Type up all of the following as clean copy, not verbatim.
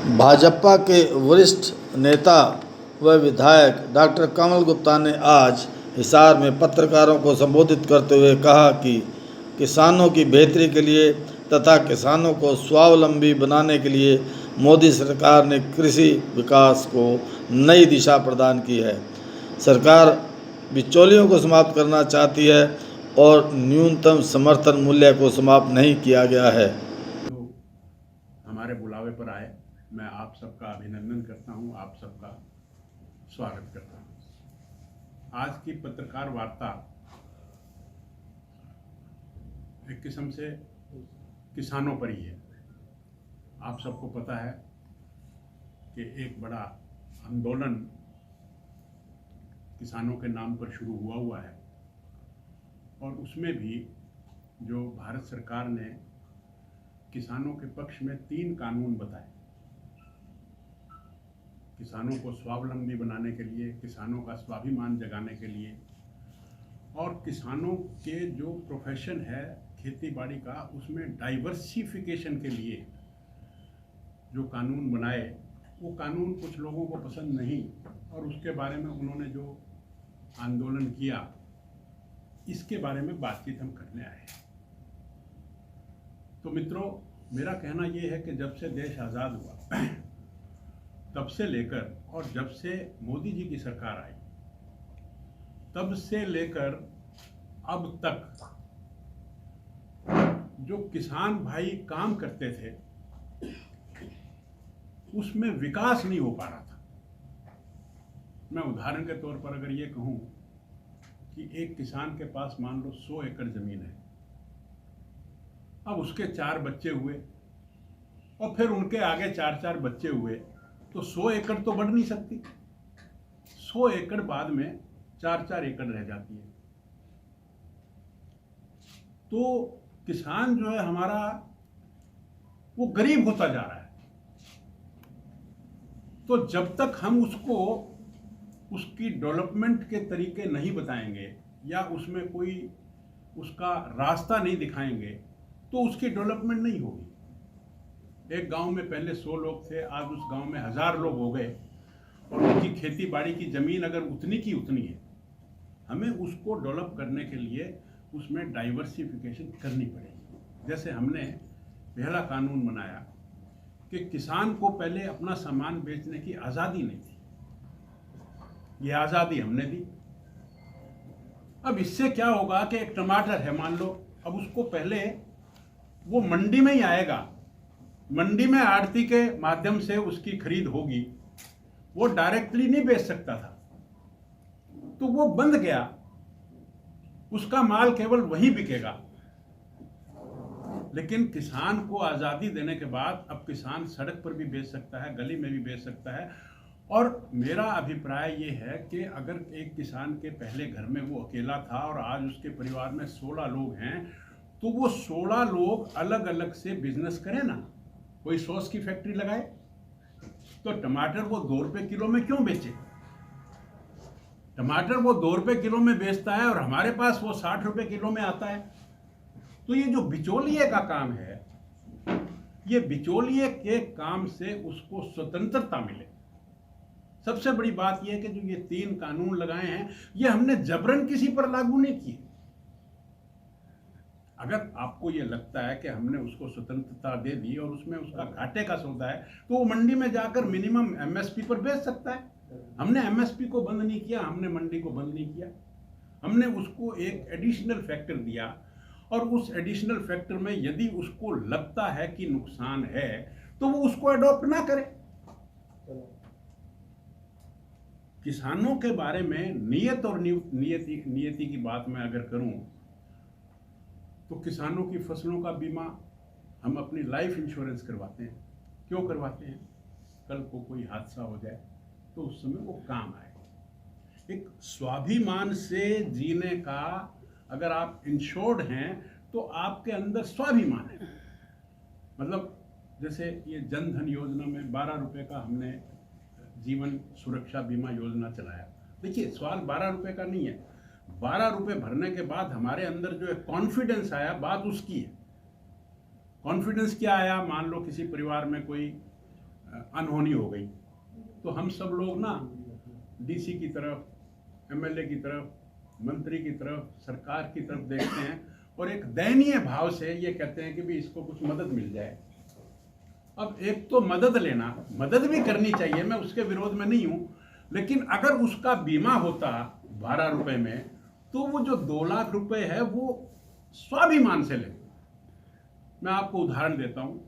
भाजपा के वरिष्ठ नेता व विधायक डॉक्टर कमल गुप्ता ने आज हिसार में पत्रकारों को संबोधित करते हुए कहा कि किसानों की बेहतरी के लिए तथा किसानों को स्वावलंबी बनाने के लिए मोदी सरकार ने कृषि विकास को नई दिशा प्रदान की है। सरकार बिचौलियों को समाप्त करना चाहती है और न्यूनतम समर्थन मूल्य को समाप्त नहीं किया गया है। तो हमारे बुलावे पर आए, मैं आप सबका अभिनंदन करता हूं, आप सबका स्वागत करता हूं। आज की पत्रकार वार्ता एक किस्म से किसानों पर ही है। आप सबको पता है कि एक बड़ा आंदोलन किसानों के नाम पर शुरू हुआ है और उसमें भी जो भारत सरकार ने किसानों के पक्ष में 3 कानून बताए। किसानों को स्वावलंबी बनाने के लिए, किसानों का स्वाभिमान जगाने के लिए और किसानों के जो प्रोफेशन है खेती बाड़ी का, उसमें डाइवर्सिफिकेशन के लिए जो कानून बनाए, वो कानून कुछ लोगों को पसंद नहीं और उसके बारे में उन्होंने जो आंदोलन किया, इसके बारे में बातचीत हम करने आए हैं। तो मित्रों, मेरा कहना ये है कि जब से देश आज़ाद हुआ तब से लेकर और जब से मोदी जी की सरकार आई तब से लेकर अब तक जो किसान भाई काम करते थे उसमें विकास नहीं हो पा रहा था। मैं उदाहरण के तौर पर अगर ये कहूँ कि एक किसान के पास मान लो 100 एकड़ जमीन है, अब उसके 4 बच्चे हुए और फिर उनके आगे 4-4 बच्चे हुए, तो 100 एकड़ तो बढ़ नहीं सकती। 100 एकड़ बाद में 4-4 एकड़ रह जाती है। तो किसान जो है हमारा, वो गरीब होता जा रहा है। तो जब तक हम उसको उसकी डेवलपमेंट के तरीके नहीं बताएंगे या उसमें कोई उसका रास्ता नहीं दिखाएंगे तो उसकी डेवलपमेंट नहीं होगी। एक गांव में पहले 100 लोग थे, आज उस गांव में 1000 लोग हो गए और उनकी खेती बाड़ी की जमीन अगर उतनी की उतनी है, हमें उसको डेवलप करने के लिए उसमें डाइवर्सिफिकेशन करनी पड़ेगी। जैसे हमने पहला कानून बनाया कि किसान को पहले अपना सामान बेचने की आज़ादी नहीं थी, ये आज़ादी हमने दी। अब इससे क्या होगा कि एक टमाटर है मान लो, अब उसको पहले वो मंडी में ही आएगा, मंडी में आढ़ती के माध्यम से उसकी खरीद होगी, वो डायरेक्टली नहीं बेच सकता था, तो वो बंद गया, उसका माल केवल वही बिकेगा। लेकिन किसान को आज़ादी देने के बाद अब किसान सड़क पर भी बेच सकता है, गली में भी बेच सकता है। और मेरा अभिप्राय ये है कि अगर एक किसान के पहले घर में वो अकेला था और आज उसके परिवार में 16 लोग हैं, तो वो 16 लोग अलग अलग से बिजनेस करें ना। कोई सॉस की फैक्ट्री लगाए तो टमाटर वो 2 रुपये किलो में क्यों बेचे? टमाटर वो 2 रुपये किलो में बेचता है और हमारे पास वो 60 रुपये किलो में आता है। तो ये जो बिचौलिए का काम है, ये बिचौलिए के काम से उसको स्वतंत्रता मिले। सबसे बड़ी बात यह है कि जो ये 3 कानून लगाए हैं, ये हमने जबरन किसी पर लागू नहीं किए। अगर आपको ये लगता है कि हमने उसको स्वतंत्रता दे दी और उसमें उसका घाटे का सौदा है, तो वो मंडी में जाकर मिनिमम एमएसपी पर बेच सकता है। हमने एमएसपी को बंद नहीं किया, हमने मंडी को बंद नहीं किया, हमने उसको एक एडिशनल फैक्टर दिया और उस एडिशनल फैक्टर में यदि उसको लगता है कि नुकसान है तो वो उसको अडॉप्ट ना करे। किसानों के बारे में नियत और नियति की बात मैं अगर करूं तो किसानों की फसलों का बीमा हम अपनी लाइफ इंश्योरेंस करवाते हैं। क्यों करवाते हैं? कल को कोई हादसा हो जाए तो उस समय वो काम आए। एक स्वाभिमान से जीने का, अगर आप इंश्योर्ड हैं तो आपके अंदर स्वाभिमान है। मतलब जैसे ये जन धन योजना में 12 रुपये का हमने जीवन सुरक्षा बीमा योजना चलाया। देखिए, सवाल 12 रुपये का नहीं है, 12 रुपये भरने के बाद हमारे अंदर जो एक कॉन्फिडेंस आया, बात उसकी है। कॉन्फिडेंस क्या आया? मान लो किसी परिवार में कोई अनहोनी हो गई, तो हम सब लोग ना डीसी की तरफ, एमएलए की तरफ, मंत्री की तरफ, सरकार की तरफ देखते हैं और एक दयनीय भाव से ये कहते हैं कि भी इसको कुछ मदद मिल जाए। अब एक तो मदद लेना, मदद भी करनी चाहिए, मैं उसके विरोध में नहीं हूं, लेकिन अगर उसका बीमा होता 12 रुपए में, तो वो जो 2 लाख रुपए है वो स्वाभिमान से ले। मैं आपको उदाहरण देता हूं,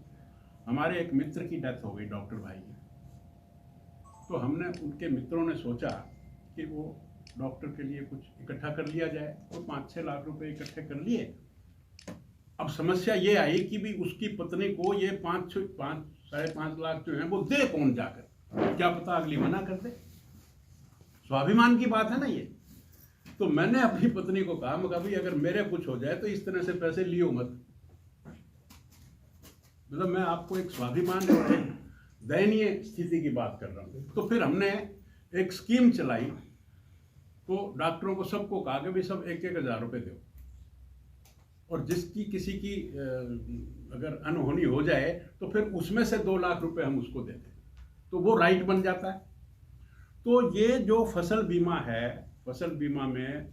हमारे एक मित्र की डेथ हो गई, डॉक्टर भाई की। तो हमने, उनके मित्रों ने सोचा कि वो डॉक्टर के लिए कुछ इकट्ठा कर लिया जाए, और 5-6 लाख रुपए इकट्ठे कर लिए। अब समस्या ये आई कि भी उसकी पत्नी को ये 5-5.5 लाख जो है वो दे कौन जाकर, क्या पता अगली मना कर दे। स्वाभिमान की बात है ना ये। तो मैंने अपनी पत्नी को कहा, मैं भाई अगर मेरे कुछ हो जाए तो इस तरह से पैसे लियो मत। मतलब मैं आपको एक स्वाभिमान और एक दयनीय स्थिति की बात कर रहा हूँ। तो फिर हमने एक स्कीम चलाई, तो डॉक्टरों को सबको कहा कि भाई सब 1-1 हज़ार रुपये दो, और जिसकी किसी की अगर अनहोनी हो जाए तो फिर उसमें से 2 लाख रुपए हम उसको देते, तो वो राइट बन जाता है। तो ये जो फसल बीमा है, फसल बीमा में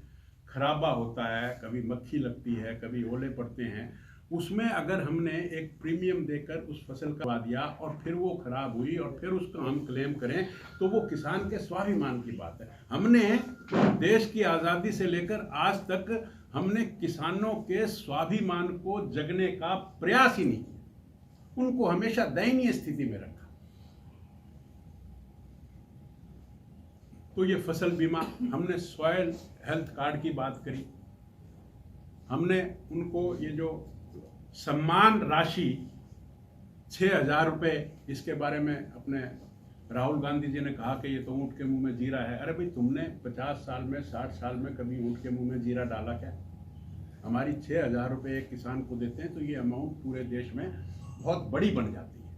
खराबा होता है, कभी मक्खी लगती है, कभी ओले पड़ते हैं, उसमें अगर हमने एक प्रीमियम देकर उस फसल का दिया और फिर वो खराब हुई और फिर उसका हम क्लेम करें, तो वो किसान के स्वाभिमान की बात है। हमने देश की आज़ादी से लेकर आज तक हमने किसानों के स्वाभिमान को जगने का प्रयास ही नहीं किया, उनको हमेशा दयनीय स्थिति में रखा। तो ये फसल बीमा, हमने सॉयल हेल्थ कार्ड की बात करी, हमने उनको ये जो सम्मान राशि 6,000 रुपये, इसके बारे में अपने राहुल गांधी जी ने कहा कि ये तो ऊँट के मुंह में जीरा है। अरे भाई, तुमने 50 साल में, 60 साल में कभी ऊँट के मुंह में जीरा डाला क्या? हमारी 6,000 रुपये एक किसान को देते हैं तो ये अमाउंट पूरे देश में बहुत बड़ी बन जाती है।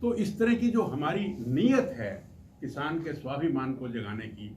तो इस तरह की जो हमारी नीयत है किसान के स्वाभिमान को जगाने की,